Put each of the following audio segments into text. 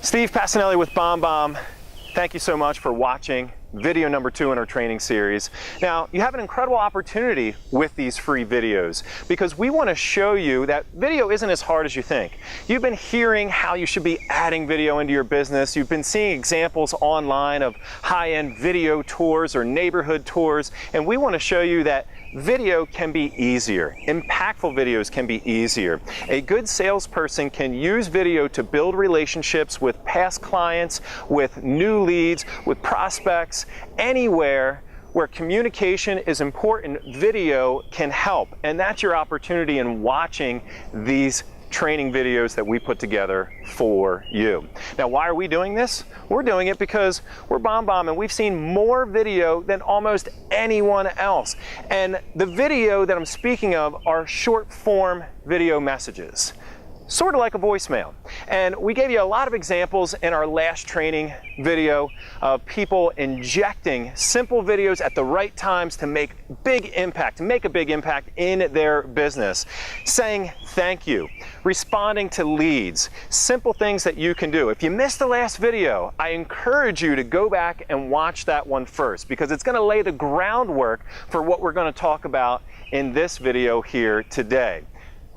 Steve Passanelli with BombBomb. Thank you so much for watching video number 2 in our training series. Now, you have an incredible opportunity with these free videos because we want to show you that video isn't as hard as you think. You've been hearing how you should be adding video into your business. You've been seeing examples online of high-end video tours or neighborhood tours, and we want to show you that video can be easier. Impactful videos can be easier. A good salesperson can use video to build relationships with past clients, with new leads, with prospects. Anywhere where communication is important, video can help. And that's your opportunity in watching these training videos that we put together for you. Now, why are we doing this? We're doing it because we're BombBomb and we've seen more video than almost anyone else. And the video that I'm speaking of are short form video messages, sort of like a voicemail. And we gave you a lot of examples in our last training video of people injecting simple videos at the right times to make a big impact in their business. Saying thank you, responding to leads, simple things that you can do. If you missed the last video, I encourage you to go back and watch that one first because it's going to lay the groundwork for what we're going to talk about in this video here today.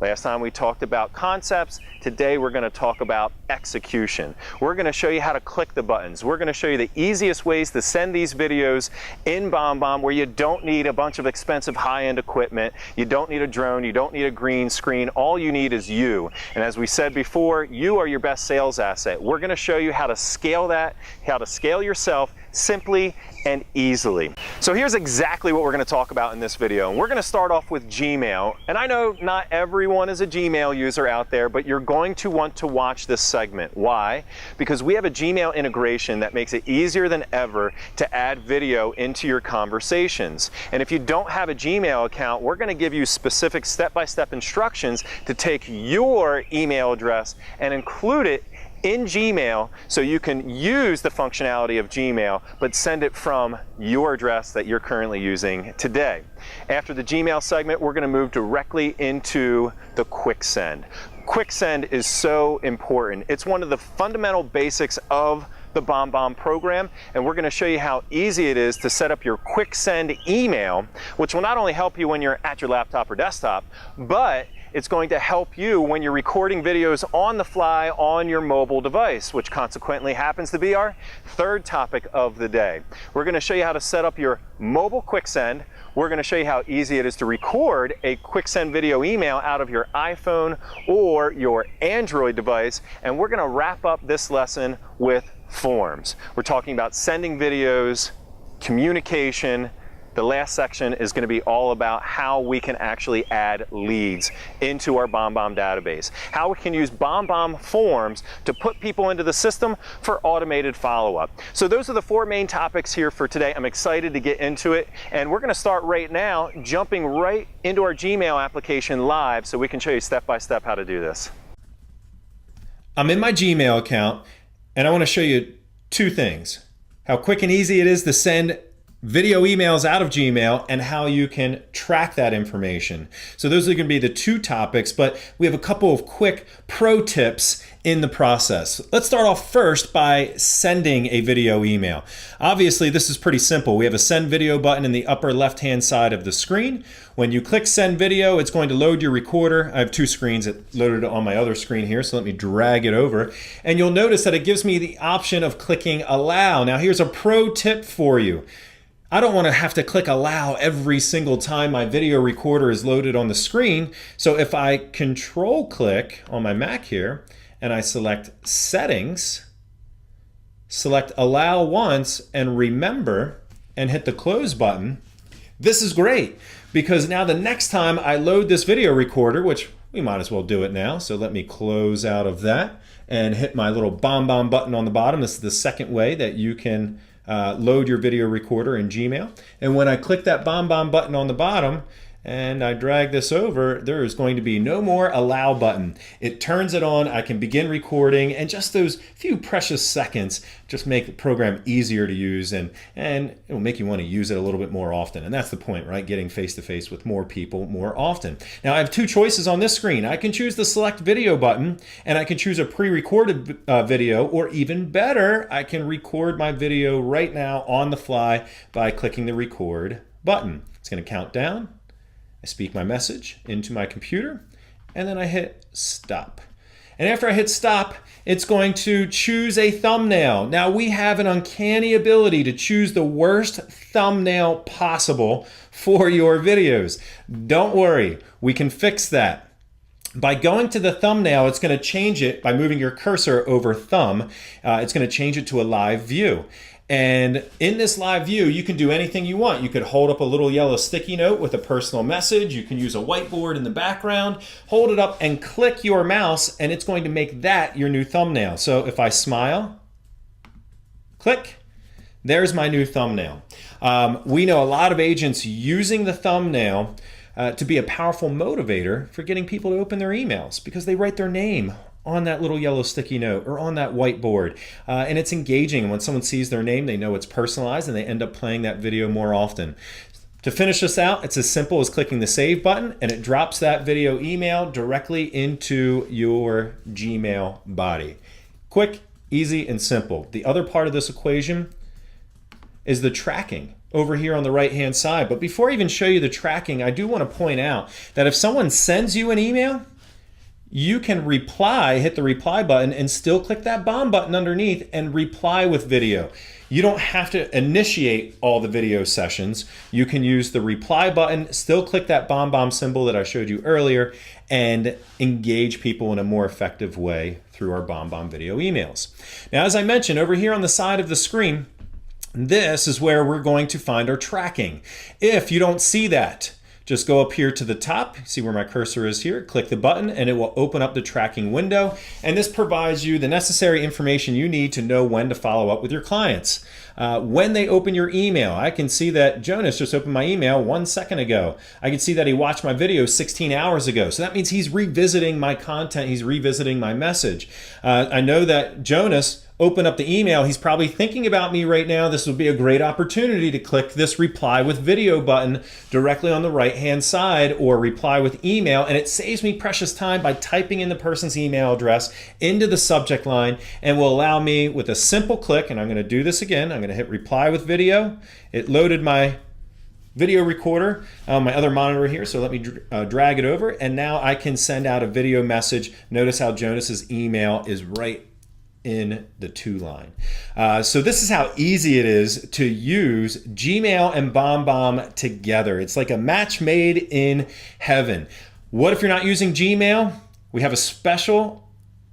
Last time we talked about concepts. Today we're going to talk about execution. We're going to show you how to click the buttons. We're going to show you the easiest ways to send these videos in BombBomb where you don't need a bunch of expensive high-end equipment. You don't need a drone. You don't need a green screen. All you need is you. And as we said before, you are your best sales asset. We're going to show you how to scale that, how to scale yourself simply and easily. So here's exactly what we're going to talk about in this video. And we're going to start off with Gmail. And I know not everyone is a Gmail user out there, but you're going to want to watch this segment. Why? Because we have a Gmail integration that makes it easier than ever to add video into your conversations. And if you don't have a Gmail account, we're going to give you specific step-by-step instructions to take your email address and include it in Gmail so you can use the functionality of Gmail but send it from your address that you're currently using today. After the Gmail segment, we're going to move directly into the quick send. Quick send is so important. It's one of the fundamental basics of the BombBomb program, and we're going to show you how easy it is to set up your quick send email, which will not only help you when you're at your laptop or desktop, but it's going to help you when you're recording videos on the fly on your mobile device, which consequently happens to be our third topic of the day. We're going to show you how to set up your mobile quick send. We're going to show you how easy it is to record a quick send video email out of your iPhone or your Android device, and we're going to wrap up this lesson with forms. We're talking about sending videos, communication. The last section is going to be all about how we can actually add leads into our BombBomb database. How we can use BombBomb forms to put people into the system for automated follow-up. So those are the 4 main topics here for today. I'm excited to get into it. And we're going to start right now, jumping right into our Gmail application live so we can show you step-by-step how to do this. I'm in my Gmail account and I want to show you 2 things. How quick and easy it is to send video emails out of Gmail and how you can track that information. So those are going to be the 2 topics, but we have a couple of quick pro tips in the process. Let's start off first by sending a video email. Obviously, this is pretty simple. We have a send video button in the upper left-hand side of the screen. When you click send video, it's going to load your recorder. I have 2 screens. It loaded on my other screen here, so let me drag it over. And you'll notice that it gives me the option of clicking allow. Now, here's a pro tip for you. I don't want to have to click allow every single time my video recorder is loaded on the screen. So if I control click on my Mac here and I select settings, select allow once and remember and hit the close button, this is great because now the next time I load this video recorder, which we might as well do it now. So let me close out of that and hit my little BombBomb button on the bottom. This is the second way that you can load your video recorder in Gmail. And when I click that BombBomb button on the bottom, and I drag this over, there is going to be no more allow button. It turns it on, I can begin recording, and just those few precious seconds just make the program easier to use, and it will make you want to use it a little bit more often. And that's the point, right? Getting face-to-face with more people more often. Now I have two choices on this screen. I can choose the select video button, and I can choose a pre-recorded video, or even better, I can record my video right now on the fly by clicking the record button. It's going to count down. I speak my message into my computer, and then I hit stop. And after I hit stop, it's going to choose a thumbnail. Now we have an uncanny ability to choose the worst thumbnail possible for your videos. Don't worry, we can fix that. By going to the thumbnail, it's going to change it by moving your cursor over thumb. It's going to change it to a live view. And in this live view, you can do anything you want. You could hold up a little yellow sticky note with a personal message. You can use a whiteboard in the background, hold it up and click your mouse, and it's going to make that your new thumbnail. So if I smile, click, there's my new thumbnail. We know a lot of agents using the thumbnail to be a powerful motivator for getting people to open their emails because they write their name on that little yellow sticky note or on that whiteboard. And it's engaging. When someone sees their name, they know it's personalized and they end up playing that video more often. To finish this out, it's as simple as clicking the save button and it drops that video email directly into your Gmail body. Quick, easy, and simple. The other part of this equation is the tracking over here on the right hand side. But before I even show you the tracking, I do want to point out that if someone sends you an email, you can reply, hit the reply button, and still click that bomb button underneath and reply with video. You don't have to initiate all the video sessions. You can use the reply button, still click that BombBomb symbol that I showed you earlier, and engage people in a more effective way through our BombBomb video emails. Now, as I mentioned, over here on the side of the screen, this is where we're going to find our tracking. If you don't see that, just go up here to the top, see where my cursor is here, click the button, and it will open up the tracking window. And this provides you the necessary information you need to know when to follow up with your clients. When they open your email, I can see that Jonas just opened my email 1 second ago. I can see that he watched my video 16 hours ago. So that means he's revisiting my content, he's revisiting my message. I know that Jonas open up the email, he's probably thinking about me right now. This would be a great opportunity to click this reply with video button directly on the right hand side, or reply with email, and it saves me precious time by typing in the person's email address into the subject line, and will allow me with a simple click, and I'm going to do this again, I'm going to hit reply with video. It loaded my video recorder on my other monitor here, so let me drag it over, and now I can send out a video message. Notice how Jonas's email is right in the to line. So this is how easy it is to use Gmail and BombBomb together. It's like a match made in heaven. What if you're not using Gmail? We have a special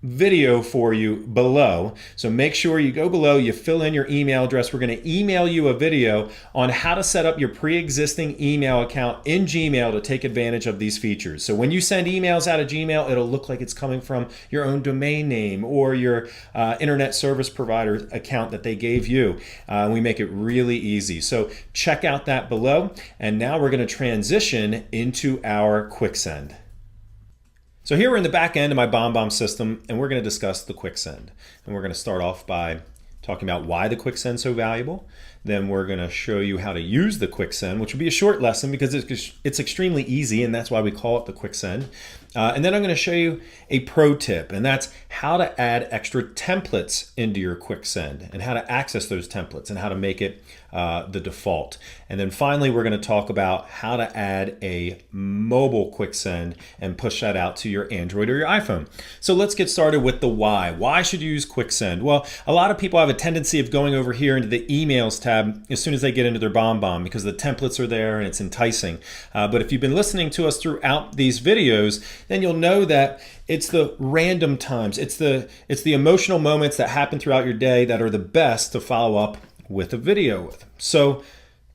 video for you below. So make sure you go below, you fill in your email address. We're going to email you a video on how to set up your pre-existing email account in Gmail to take advantage of these features. So when you send emails out of Gmail, it'll look like it's coming from your own domain name or your internet service provider account that they gave you. We make it really easy. So check out that below. And now we're going to transition into our quick send. So here we're in the back end of my BombBomb system, and we're going to discuss the quick send. And we're going to start off by talking about why the quick send is so valuable. Then we're going to show you how to use the quick send, which will be a short lesson because it's extremely easy, and that's why we call it the quick send. And then I'm going to show you a pro tip, and that's how to add extra templates into your quick send and how to access those templates and how to make it the default. And then finally, we're going to talk about how to add a mobile quick send and push that out to your Android or your iPhone. So let's get started with the why. Why should you use quick send? Well, a lot of people have a tendency of going over here into the emails tab as soon as they get into their BombBomb because the templates are there and it's enticing. But if you've been listening to us throughout these videos, then you'll know that it's the random times, it's the emotional moments that happen throughout your day that are the best to follow up with a video with. So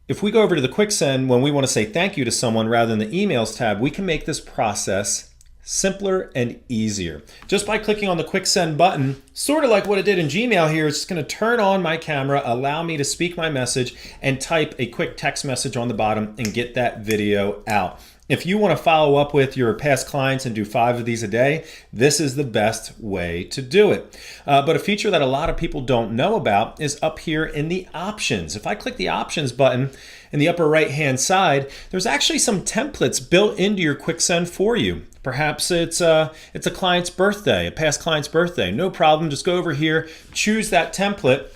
if we go over to the quick send when we want to say thank you to someone rather than the emails tab, we can make this process simpler and easier. Just by clicking on the quick send button, sort of like what it did in Gmail here, it's just going to turn on my camera, allow me to speak my message and type a quick text message on the bottom and get that video out. If you want to follow up with your past clients and do 5 of these a day, this is the best way to do it. But a feature that a lot of people don't know about is up here in the options. If I click the options button in the upper right hand side, there's actually some templates built into your quick send for you. Perhaps it's a client's birthday, a past client's birthday. No problem, just go over here, choose that template.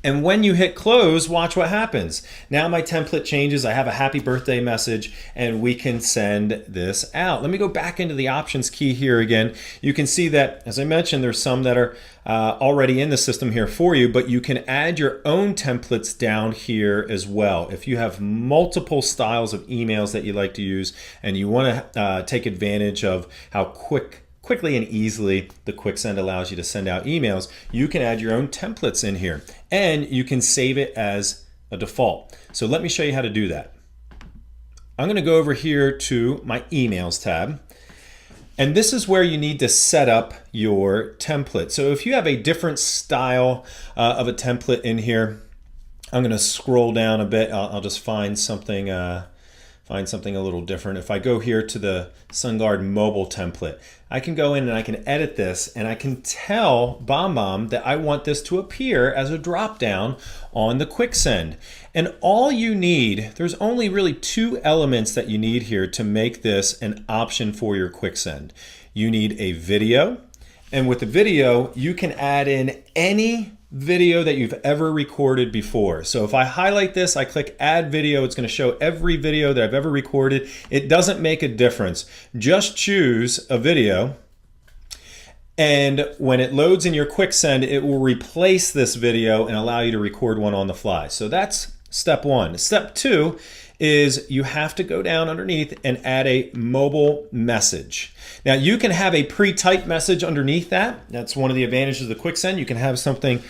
And when you hit close, watch what happens. Now my template changes. I have a happy birthday message and we can send this out. Let me go back into the options key here again. You can see that, as I mentioned, there's some that are already in the system here for you, but you can add your own templates down here as well. If you have multiple styles of emails that you like to use and you want to take advantage of how quickly and easily the quick send allows you to send out emails, you can add your own templates in here and you can save it as a default. So let me show you how to do that. I'm going to go over here to my emails tab, and this is where you need to set up your template. So if you have a different style of a template in here, I'm going to scroll down a bit. I'll just find something a little different. If I go here to the SunGuard mobile template, I can go in and I can edit this and I can tell BombBomb that I want this to appear as a drop down on the quick send. And all you need, there's only really 2 elements that you need here to make this an option for your quick send. You need a video, and with the video, you can add in any video that you've ever recorded before. So if I highlight this, I click add video, it's going to show every video that I've ever recorded. It doesn't make a difference. Just choose a video, and when it loads in your quick send, it will replace this video and allow you to record one on the fly. So that's step 1. Step 2 is you have to go down underneath and add a mobile message. Now you can have a pre-typed message underneath that. That's one of the advantages of the quick send. You can have something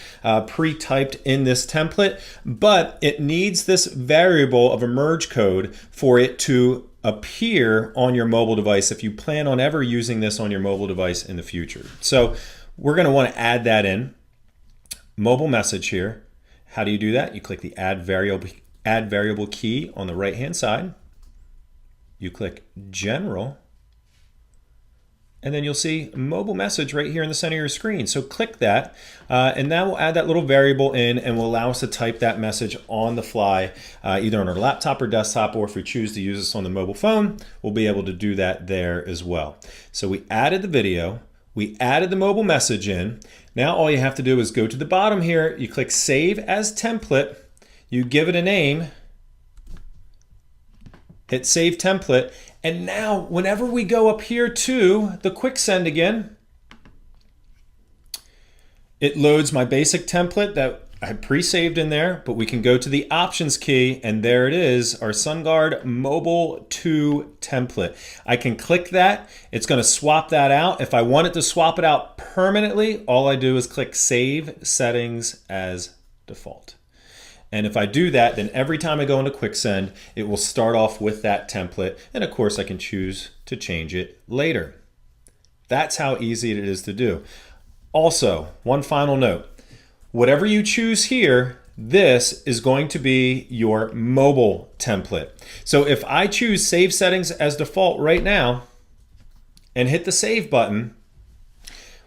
pre-typed in this template, but it needs this variable of a merge code for it to appear on your mobile device if you plan on ever using this on your mobile device in the future. So we're going to want to add that in. Mobile message here. How do you do that? You click the add variable key on the right hand side. You click general, and then you'll see mobile message right here in the center of your screen. So click that, and that will add that little variable in and will allow us to type that message on the fly, either on our laptop or desktop, or if we choose to use this on the mobile phone, we'll be able to do that there as well. So we added the video, we added the mobile message in. Now all you have to do is go to the bottom here, you click save as template, you give it a name, hit save template, and now whenever we go up here to the quick send again, it loads my basic template that I pre-saved in there, but we can go to the options key and there it is, our SunGuard Mobile 2 template. I can click that, it's going to swap that out. If I want it to swap it out permanently, all I do is click save settings as default. And if I do that, then every time I go into quick send, it will start off with that template. And of course I can choose to change it later. That's how easy it is to do. Also, one final note, whatever you choose here, this is going to be your mobile template. So if I choose save settings as default right now and hit the save button,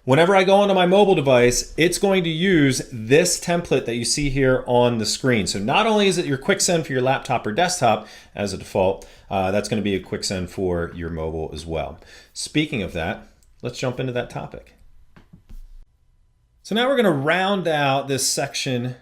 whenever I go onto my mobile device, it's going to use this template that you see here on the screen. So not only is it your quick send for your laptop or desktop as a default, that's going to be a quick send for your mobile as well. Speaking of that, let's jump into that topic. So now we're going to round out this section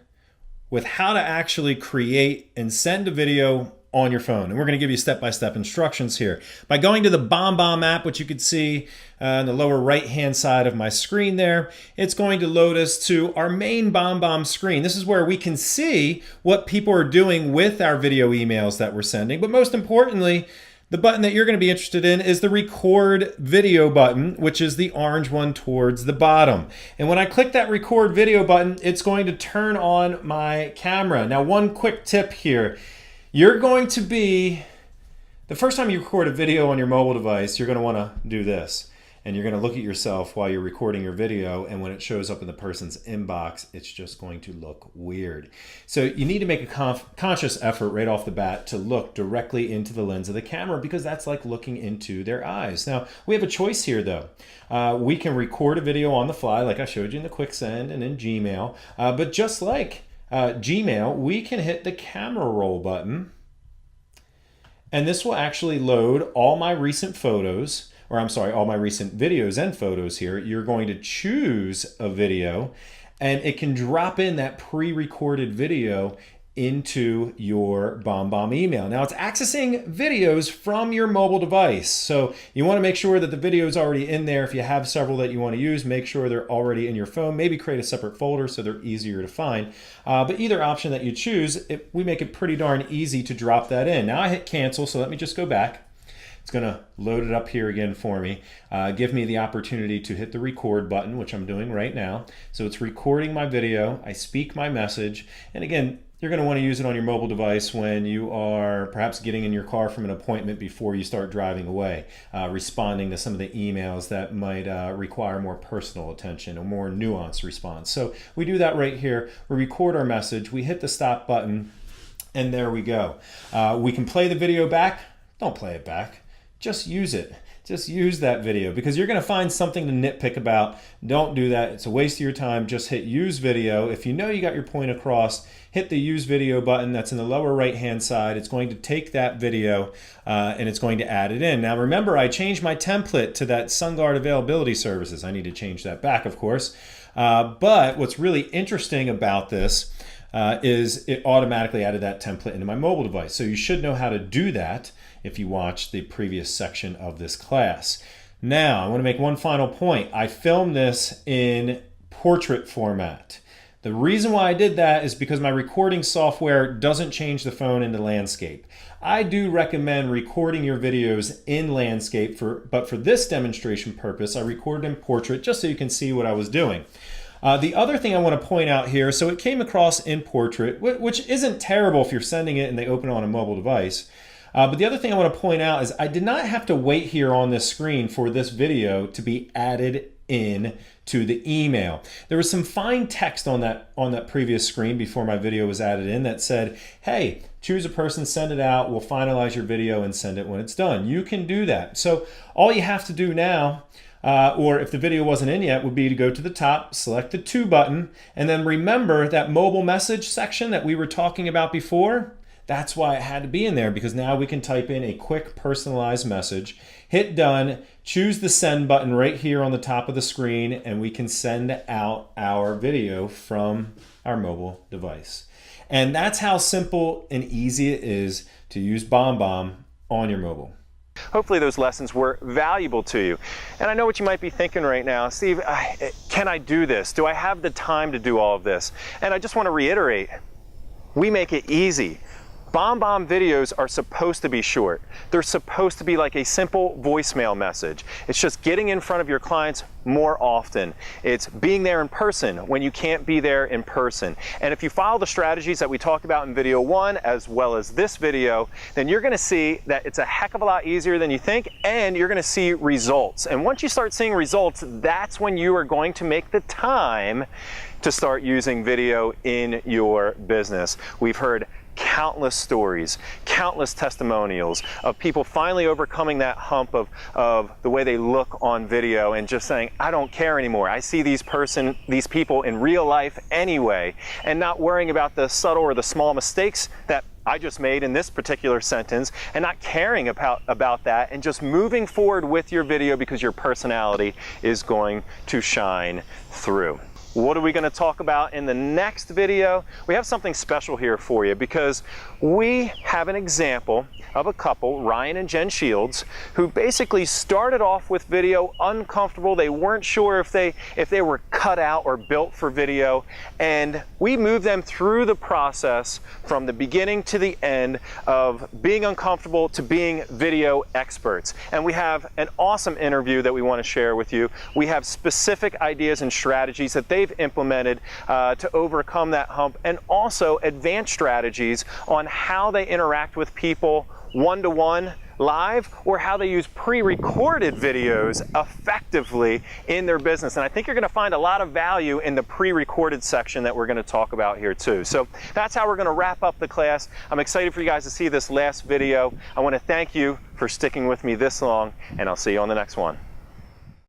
with how to actually create and send a video on your phone. And we're going to give you step-by-step instructions here. By going to the BombBomb app, which you can see on the lower right-hand side of my screen there, it's going to load us to our main BombBomb screen. This is where we can see what people are doing with our video emails that we're sending. But most importantly, the button that you're going to be interested in is the record video button, which is the orange one towards the bottom. And when I click that record video button, it's going to turn on my camera. Now, one quick tip here. You're going to be, the first time you record a video on your mobile device, you're going to want to do this. and you're going to look at yourself while you're recording your video, and when it shows up in the person's inbox, it's just going to look weird. So you need to make a conscious effort right off the bat to look directly into the lens of the camera, because that's like looking into their eyes. Now, we have a choice here though. We can record a video on the fly like I showed you in the quick send and in Gmail, but just like Gmail, we can hit the camera roll button, and this will actually load all my recent photos, or I'm sorry, all my recent videos and photos here. You're going to choose a video, and it can drop in that pre-recorded video into your BombBomb email. Now, it's accessing videos from your mobile device, so you want to make sure that the video is already in there. If you have several that you want to use, make sure they're already in your phone. Maybe create a separate folder so they're easier to find. But either option that you choose, we make it pretty darn easy to drop that in. Now I hit cancel, so let me just go back. It's going to load it up here again for me. Give me the opportunity to hit the record button, which I'm doing right now. So it's recording my video. I speak my message. And again, you're going to want to use it on your mobile device when you are perhaps getting in your car from an appointment before you start driving away, responding to some of the emails that might require more personal attention or more nuanced response. So we do that right here. We record our message. We hit the stop button, and there we go. We can play the video back. Don't play it back. Just use it. Just use that video, because you're going to find something to nitpick about. Don't do that. It's a waste of your time. Just hit use video. If you know you got your point across, hit the use video button that's in the lower right hand side. It's going to take that video and it's going to add it in. Now remember, I changed my template to that SunGuard availability services. I need to change that back, of course. But what's really interesting about this is it automatically added that template into my mobile device. So you should know how to do that if you watched the previous section of this class. Now, I want to make one final point. I filmed this in portrait format. The reason why I did that is because my recording software doesn't change the phone into landscape. I do recommend recording your videos in landscape, but for this demonstration purpose, I recorded in portrait just so you can see what I was doing. The other thing I want to point out here, so it came across in portrait, which isn't terrible if you're sending it and they open it on a mobile device. But the other thing I want to point out is I did not have to wait here on this screen for this video to be added in to the email. There was some fine text on that previous screen before my video was added in that said, hey, choose a person, send it out, we'll finalize your video and send it when it's done. You can do that. So all you have to do now, or if the video wasn't in yet, would be to go to the top, select the to button, and then remember that mobile message section that we were talking about before. That's why it had to be in there, because now we can type in a quick personalized message, hit done, choose the send button right here on the top of the screen, and we can send out our video from our mobile device. And that's how simple and easy it is to use BombBomb on your mobile. Hopefully those lessons were valuable to you. And I know what you might be thinking right now, Steve, can I do this? Do I have the time to do all of this? And I just want to reiterate, we make it easy. BombBomb videos are supposed to be short. They're supposed to be like a simple voicemail message. It's just getting in front of your clients more often. It's being there in person when you can't be there in person. And if you follow the strategies that we talked about in video 1 as well as this video, then you're going to see that it's a heck of a lot easier than you think, and you're going to see results. And once you start seeing results, that's when you are going to make the time to start using video in your business. We've heard countless stories, countless testimonials of people finally overcoming that hump of the way they look on video and just saying, I don't care anymore. I see these people in real life anyway, and not worrying about the subtle or the small mistakes that I just made in this particular sentence, and not caring about that, and just moving forward with your video because your personality is going to shine through. What are we going to talk about in the next video? We have something special here for you, because we have an example of a couple, Ryan and Jen Shields, who basically started off with video uncomfortable. They weren't sure if they were cut out or built for video, and we moved them through the process from the beginning to the end of being uncomfortable to being video experts. And we have an awesome interview that we want to share with you. We have specific ideas and strategies that they've implemented to overcome that hump, and also advanced strategies on how they interact with people one-to-one live or how they use pre-recorded videos effectively in their business. And I think you're going to find a lot of value in the pre-recorded section that we're going to talk about here too. So that's how we're going to wrap up the class. I'm excited for you guys to see this last video. I want to thank you for sticking with me this long, and I'll see you on the next one.